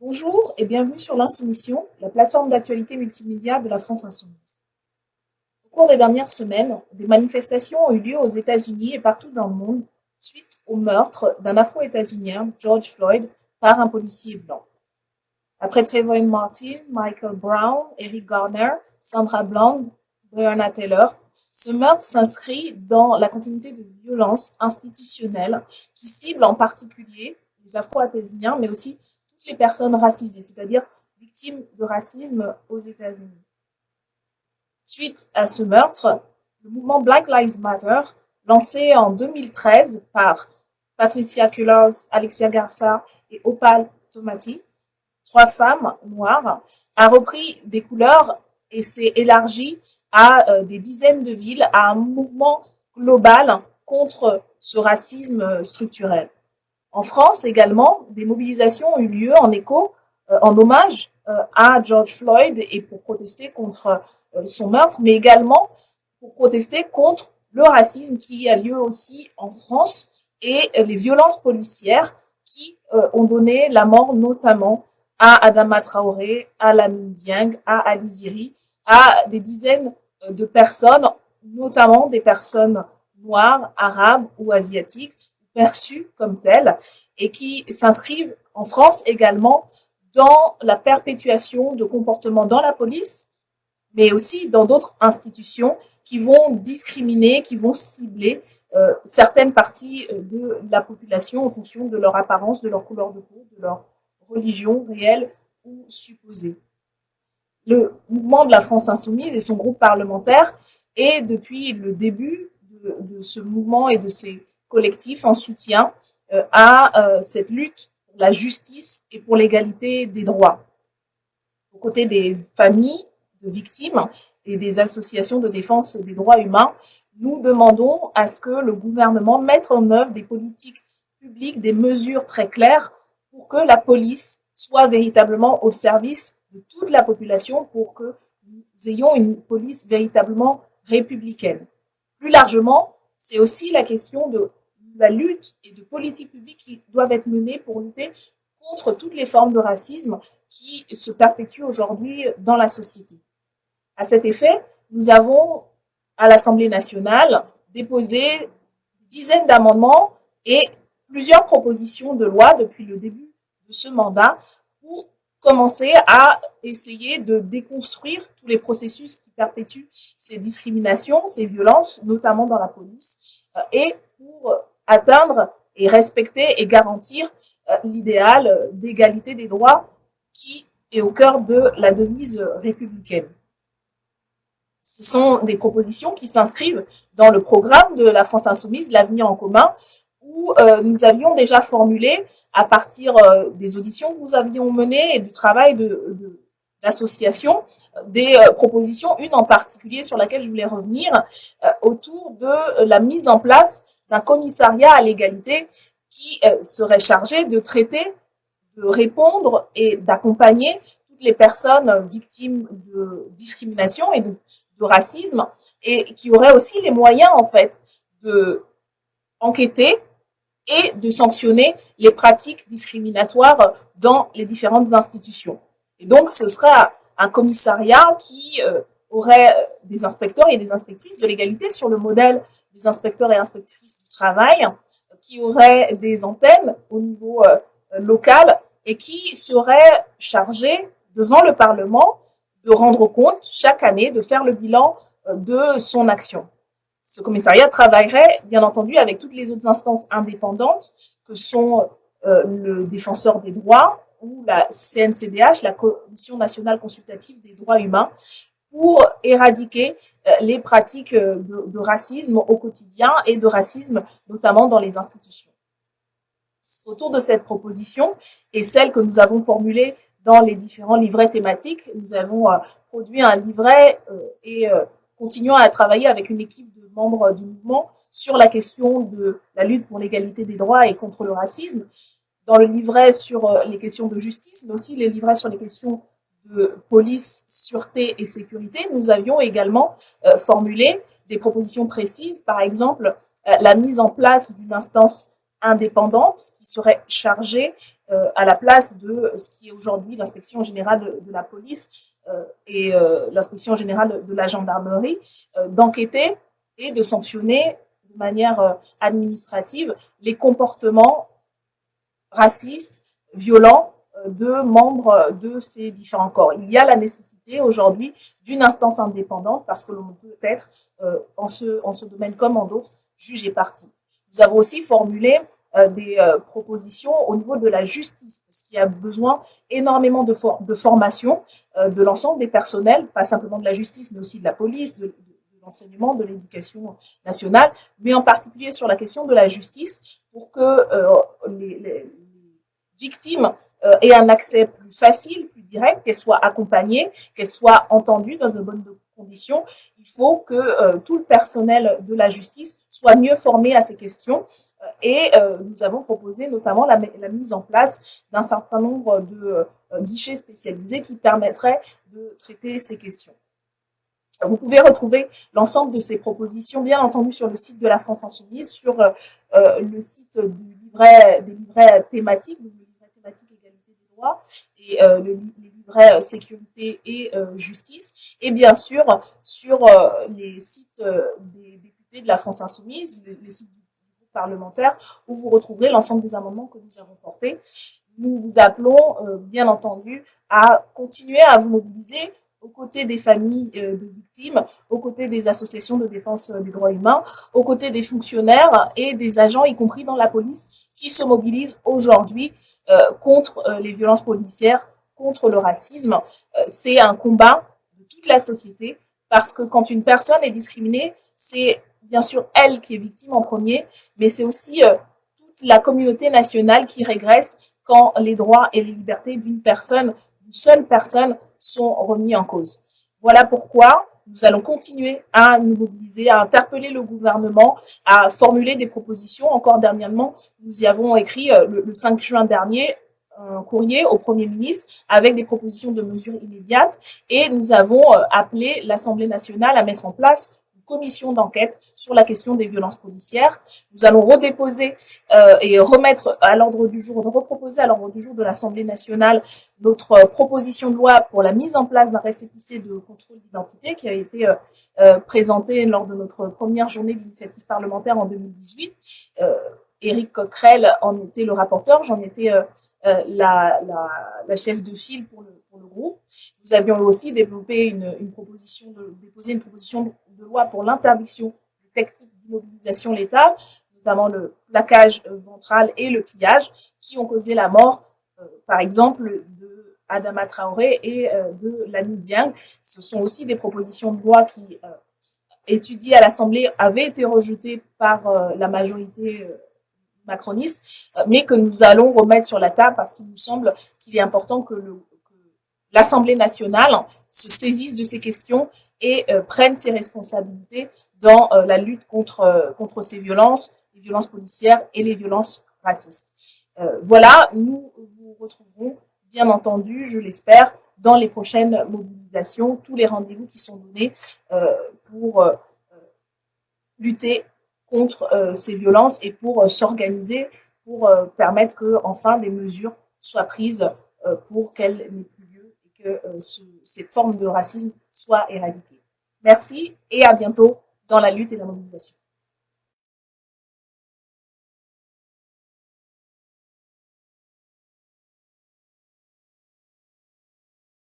Bonjour et bienvenue sur l'Insoumission, la plateforme d'actualité multimédia de la France insoumise. Au cours des dernières semaines, des manifestations ont eu lieu aux États-Unis et partout dans le monde suite au meurtre d'un Afro-États-Unien, George Floyd, par un policier blanc. Après Trayvon Martin, Michael Brown, Eric Garner, Sandra Bland, Breonna Taylor, ce meurtre s'inscrit dans la continuité de violences institutionnelles qui ciblent en particulier les Afro-États-Uniens, mais aussi toutes les personnes racisées, c'est-à-dire victimes de racisme aux États-Unis. Suite à ce meurtre, le mouvement Black Lives Matter, lancé en 2013 par Patricia Cullors, Alexia Garza et Opal Tomati, trois femmes noires, a repris des couleurs et s'est élargi à des dizaines de villes, à un mouvement global contre ce racisme structurel. En France également, des mobilisations ont eu lieu en écho, en hommage à George Floyd et pour protester contre son meurtre, mais également pour protester contre le racisme qui a lieu aussi en France et les violences policières qui ont donné la mort notamment à Adama Traoré, à Lamine Dieng, à Ali Ziri, à des dizaines de personnes, notamment des personnes noires, arabes ou asiatiques, perçues comme telles et qui s'inscrivent en France également dans la perpétuation de comportements dans la police, mais aussi dans d'autres institutions qui vont discriminer, qui vont cibler certaines parties de la population en fonction de leur apparence, de leur couleur de peau, de leur religion réelle ou supposée. Le mouvement de la France insoumise et son groupe parlementaire est depuis le début de ce mouvement et de ces collectifs en soutien à cette lutte pour la justice et pour l'égalité des droits. Aux côtés des familles de victimes et des associations de défense des droits humains, nous demandons à ce que le gouvernement mette en œuvre des politiques publiques, des mesures très claires pour que la police soit véritablement au service de toute la population, pour que nous ayons une police véritablement républicaine. Plus largement, c'est aussi la question de la lutte et de politiques publiques qui doivent être menées pour lutter contre toutes les formes de racisme qui se perpétuent aujourd'hui dans la société. À cet effet, nous avons à l'Assemblée nationale déposé des dizaines d'amendements et plusieurs propositions de loi depuis le début de ce mandat pour commencer à essayer de déconstruire tous les processus qui perpétuent ces discriminations, ces violences, notamment dans la police, et pour atteindre et respecter et garantir l'idéal d'égalité des droits qui est au cœur de la devise républicaine. Ce sont des propositions qui s'inscrivent dans le programme de la France insoumise, l'avenir en commun, où nous avions déjà formulé, à partir des auditions que nous avions menées et du travail d'association, des propositions, une en particulier sur laquelle je voulais revenir, autour de la mise en place d'un commissariat à l'égalité qui serait chargé de traiter, de répondre et d'accompagner toutes les personnes victimes de discrimination et de racisme, et qui aurait aussi les moyens en fait de enquêter et de sanctionner les pratiques discriminatoires dans les différentes institutions. Et donc ce sera un commissariat qui aurait des inspecteurs et des inspectrices de l'égalité sur le modèle des inspecteurs et inspectrices du travail, qui aurait des antennes au niveau local et qui serait chargé devant le Parlement de rendre compte chaque année, de faire le bilan de son action. Ce commissariat travaillerait, bien entendu, avec toutes les autres instances indépendantes que sont le défenseur des droits ou la CNCDH, la Commission nationale consultative des droits humains, pour éradiquer les pratiques de racisme au quotidien et de racisme notamment dans les institutions. Autour de cette proposition et celle que nous avons formulée dans les différents livrets thématiques, nous avons produit un livret et continuons à travailler avec une équipe de membres du mouvement sur la question de la lutte pour l'égalité des droits et contre le racisme. Dans le livret sur les questions de justice, mais aussi les livrets sur les questions de police, sûreté et sécurité, nous avions également formulé des propositions précises, par exemple la mise en place d'une instance indépendante qui serait chargée à la place de ce qui est aujourd'hui l'inspection générale de la police et l'inspection générale de la gendarmerie, d'enquêter et de sanctionner de manière administrative les comportements racistes, violents de membres de ces différents corps. Il y a la nécessité aujourd'hui d'une instance indépendante parce que l'on peut être en ce domaine comme en d'autres juge et partie. Nous avons aussi formulé des propositions au niveau de la justice, parce qu'il y a besoin énormément de formation de l'ensemble des personnels, pas simplement de la justice, mais aussi de la police, de l'enseignement, de l'éducation nationale, mais en particulier sur la question de la justice, pour que les victimes aient un accès plus facile, plus direct, qu'elles soient accompagnées, qu'elles soient entendues dans de bonnes conditions. Il faut que tout le personnel de la justice soit mieux formé à ces questions. Et nous avons proposé notamment la mise en place d'un certain nombre de guichets spécialisés qui permettraient de traiter ces questions. Vous pouvez retrouver l'ensemble de ces propositions, bien entendu, sur le site de la France Insoumise, sur le site des livrets thématiques, le livret thématique égalité des droits, et les livrets sécurité et justice, et bien sûr sur les sites des députés de la France Insoumise, les sites du groupe parlementaire, où vous retrouverez l'ensemble des amendements que nous avons portés. Nous vous appelons, bien entendu, à continuer à vous mobiliser aux côtés des familles de victimes, aux côtés des associations de défense des droits humains, aux côtés des fonctionnaires et des agents, y compris dans la police, qui se mobilisent aujourd'hui contre les violences policières, contre le racisme. C'est un combat de toute la société, parce que quand une personne est discriminée, c'est bien sûr elle qui est victime en premier, mais c'est aussi toute la communauté nationale qui régresse quand les droits et les libertés d'une seule personne sont remis en cause. Voilà pourquoi nous allons continuer à nous mobiliser, à interpeller le gouvernement, à formuler des propositions. Encore dernièrement, nous y avons écrit le 5 juin dernier un courrier au Premier ministre avec des propositions de mesures immédiates et nous avons appelé l'Assemblée nationale à mettre en place commission d'enquête sur la question des violences policières. Nous allons redéposer et remettre à l'ordre du jour, reproposer à l'ordre du jour de l'Assemblée nationale notre proposition de loi pour la mise en place d'un récépissé de contrôle d'identité qui a été présentée lors de notre première journée d'initiative parlementaire en 2018. Éric Coquerel en était le rapporteur, j'en étais la chef de file pour le groupe. Nous avions aussi déposé une proposition de loi pour l'interdiction des techniques d'immobilisation létale, notamment le plaquage ventral et le pillage, qui ont causé la mort, par exemple, de Adama Traoré et de Lani Biang. Ce sont aussi des propositions de loi qui, étudiées à l'Assemblée, avaient été rejetées par la majorité macroniste, mais que nous allons remettre sur la table parce qu'il nous semble qu'il est important que l'Assemblée nationale se saisisse de ces questions et prenne ses responsabilités dans la lutte contre ces violences, les violences policières et les violences racistes. Voilà, nous vous retrouverons bien entendu, je l'espère, dans les prochaines mobilisations, tous les rendez-vous qui sont donnés pour lutter contre ces violences et pour s'organiser, pour permettre que enfin des mesures soient prises pour qu'elles n'aient plus lieu et que cette forme de racisme soit éradiquée. Merci et à bientôt dans la lutte et la mobilisation.